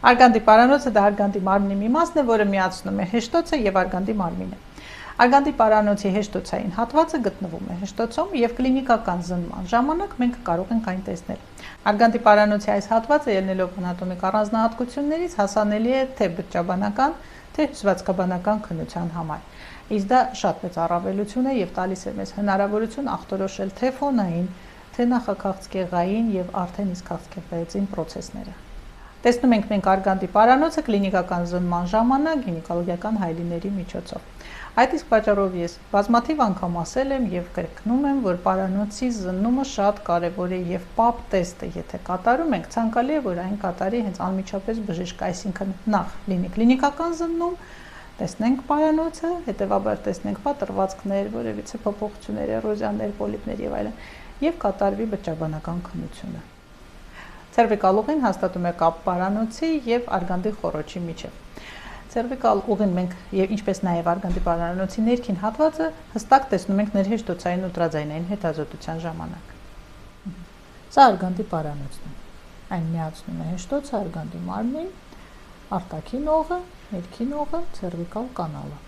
Արգանդի պարանոցը դա արգանդի մարմնի մի մասն է, որը միացնում է հեշտոցը եւ արգանդի մարմինը։ Արգանդի պարանոցի հեշտոցային հատվածը գտնվում է հեշտոցում եւ կլինիկական զննման ժամանակ մենք կարող ենք այն տեսնել։ Արգանդի պարանոցի այս հատվածը ելնելով անատոմիկ առանձնահատկություններից հասանելի է թե բջջաբանական, թե հյուսվածքաբանական քննության համար։ Իսկ դա շատ մեծ առավելություն է եւ տալիս է մեզ հնարավորություն ախտորոշել թե ֆոնային, թե նախաքաղցկեղային եւ արդեն իսկ քաղցկեղային process-ները։ Տեսնում ենք մենք արգանդի պարանոցը կլինիկական զննման ժամանակ գինեկոլոգիական հայելիների միջոցով։ Այդ իսկ պատճառով ես բազմաթիվ անգամ ասել եմ եւ կրկնում եմ, որ պարանոցի զննումը շատ կարեւոր է եւ պապ տեստը, եթե կատարում ենք, ցանկալի է, որ այն կատարի հենց անմիջապես բժիշկը, այսինքն նախ լինի կլինիկական զննում, տեսնենք պարանոցը, հետեւաբար տեսնենք պատրվածքներ, որևիցե փոփոխություններ, էրոզիաներ, պոլիպներ եւ այլն, եւ կատարվի բջջաբանական քննությունը։ Ցերվիկալ ուղին հաստատում է կապ պարանոցի եւ արգանդի խոռոչի միջեւ։ Ցերվիկալ ուղին մենք եւ ինչպես նաեւ արգանդի պարանոցի ներքին հատվածը հստակ տեսնում ենք ներհեշտոցային ուլտրաձայնային հետազոտության ժամանակ։ Սա արգանդի պարանոցն է։ Այն միացնում է հեշտոցը արգանդի մարմնին, արտաքին օղը, ներքին օղը, ցերվիկալ կանալը։